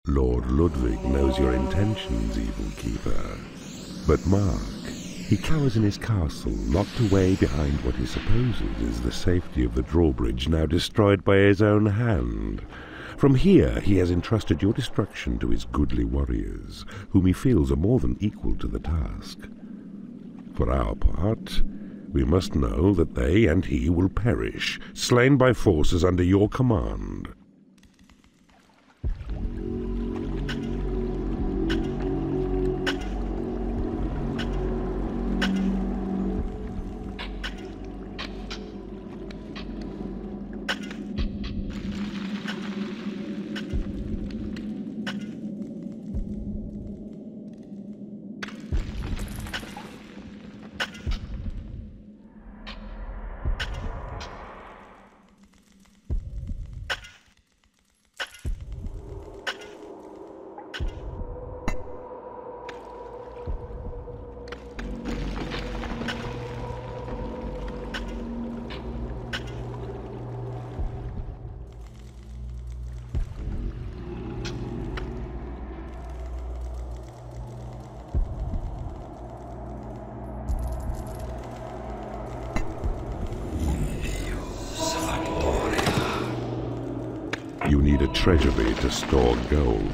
Lord Ludwig knows your intentions, evil keeper. But mark, he cowers in his castle, locked away behind what he supposes is the safety of the drawbridge now destroyed by his own hand. From here he has entrusted your destruction to his goodly warriors, whom he feels are more than equal to the task. For our part, we must know that they and he will perish, slain by forces under your command. You need a treasury to store gold.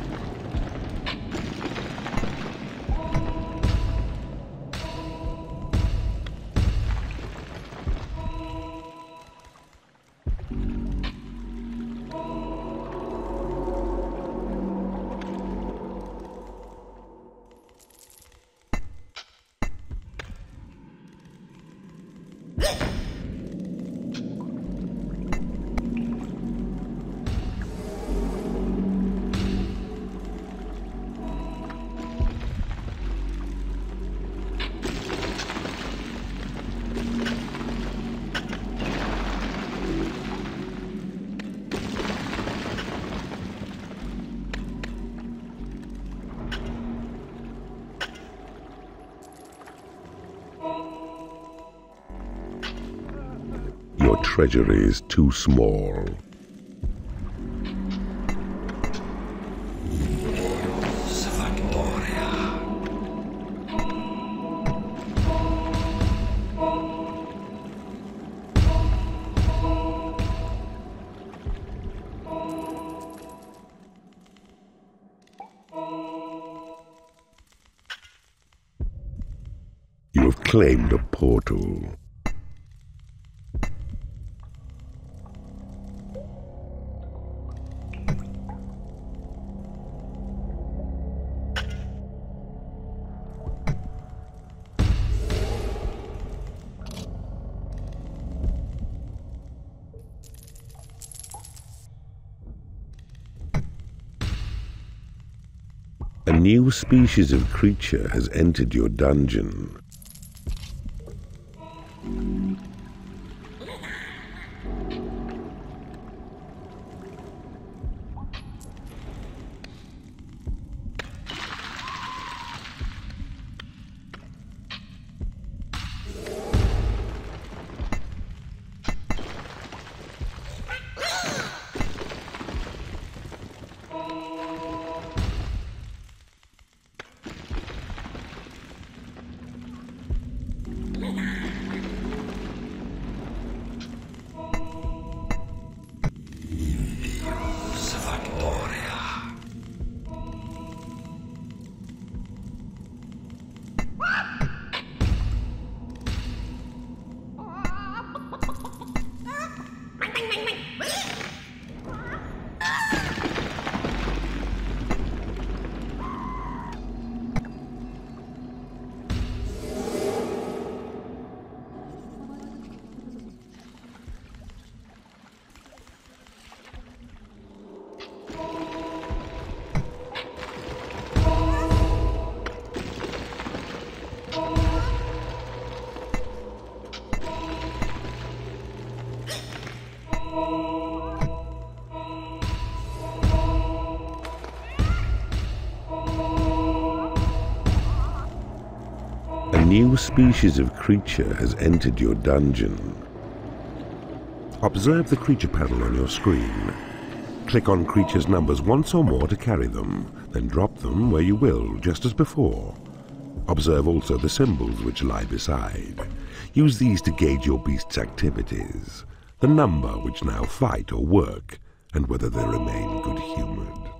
Your treasury is too small. You have claimed a portal. A new species of creature has entered your dungeon. A new species of creature has entered your dungeon. Observe the creature panel on your screen. Click on creatures' numbers once or more to carry them, then drop them where you will, just as before. Observe also the symbols which lie beside. Use these to gauge your beast's activities, the number which now fight or work, and whether they remain good-humored.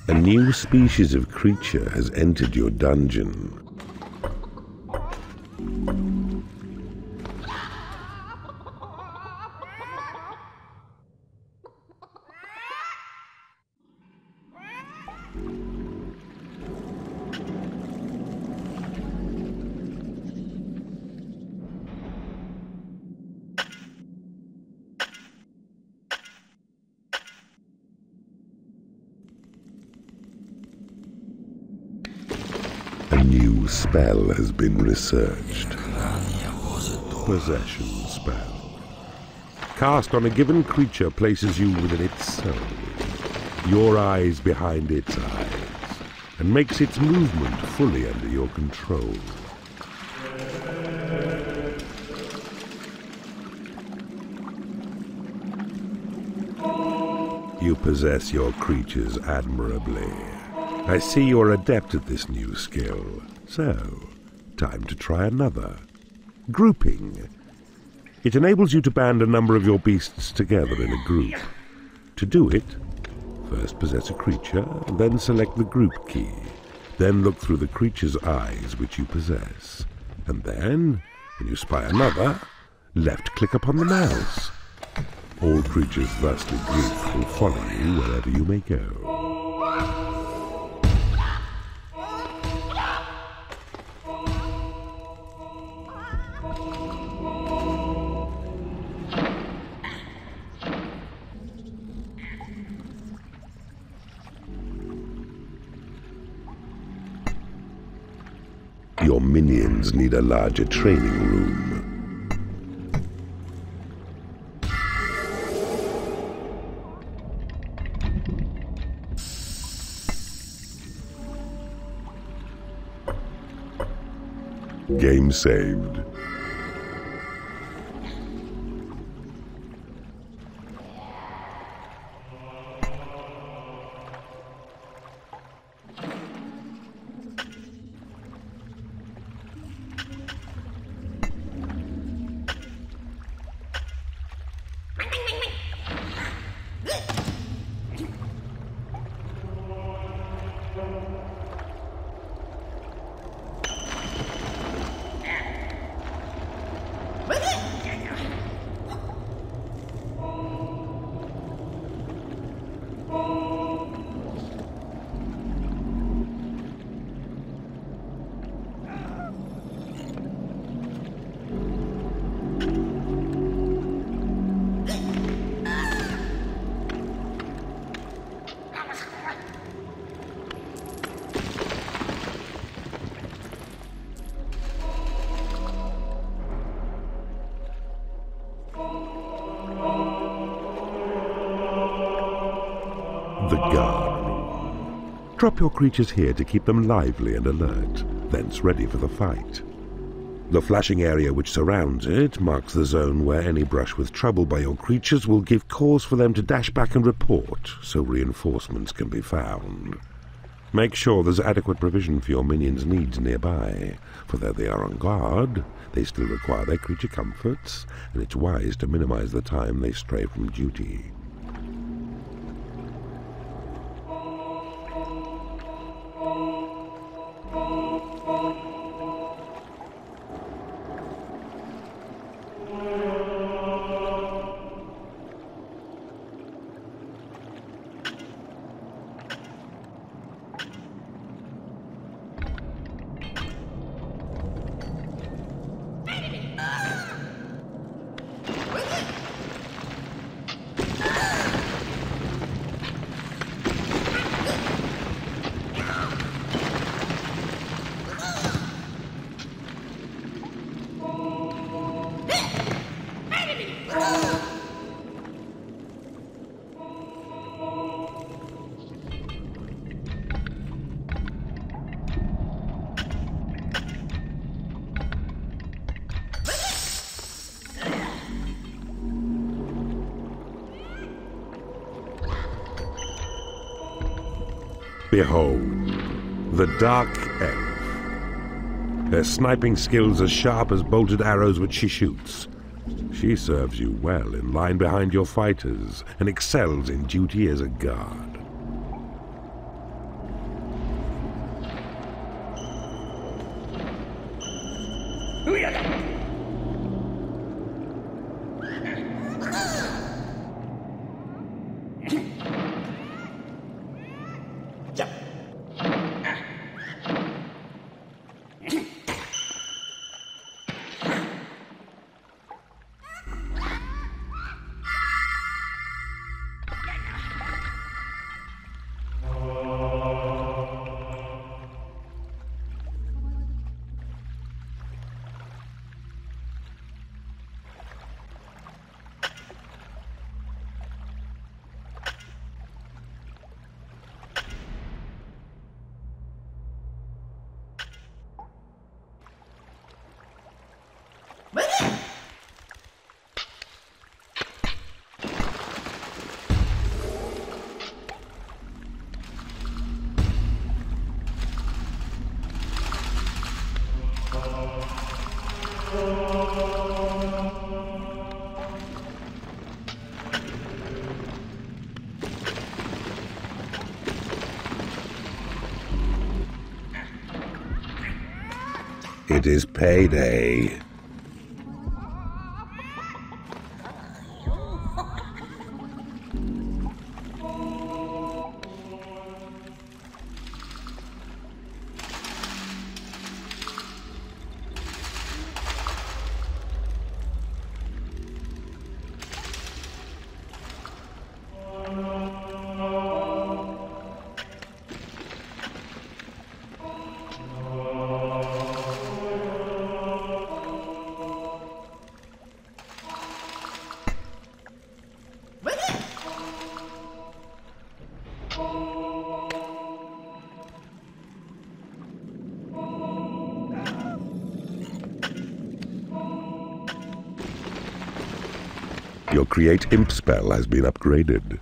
A new species of creature has entered your dungeon. A new spell has been researched. Possession spell. Cast on a given creature places you within its soul, your eyes behind its eyes, and makes its movement fully under your control. You possess your creatures admirably. I see you're adept at this new skill. So, time to try another. Grouping. It enables you to band a number of your beasts together in a group. To do it, first possess a creature, then select the group key. Then look through the creature's eyes which you possess. And then, when you spy another, left-click upon the mouse. All creatures thusly grouped will follow you wherever you may go. Your minions need a larger training room. Game saved. Drop your creatures here to keep them lively and alert, thence ready for the fight. The flashing area which surrounds it marks the zone where any brush with trouble by your creatures will give cause for them to dash back and report, so reinforcements can be found. Make sure there's adequate provision for your minions' needs nearby, for though they are on guard, they still require their creature comforts, and it's wise to minimize the time they stray from duty. Behold, the Dark Elf. Her sniping skills as sharp as bolted arrows which she shoots. She serves you well in line behind your fighters, and excels in duty as a guard. It is payday. Your Create Imp spell has been upgraded.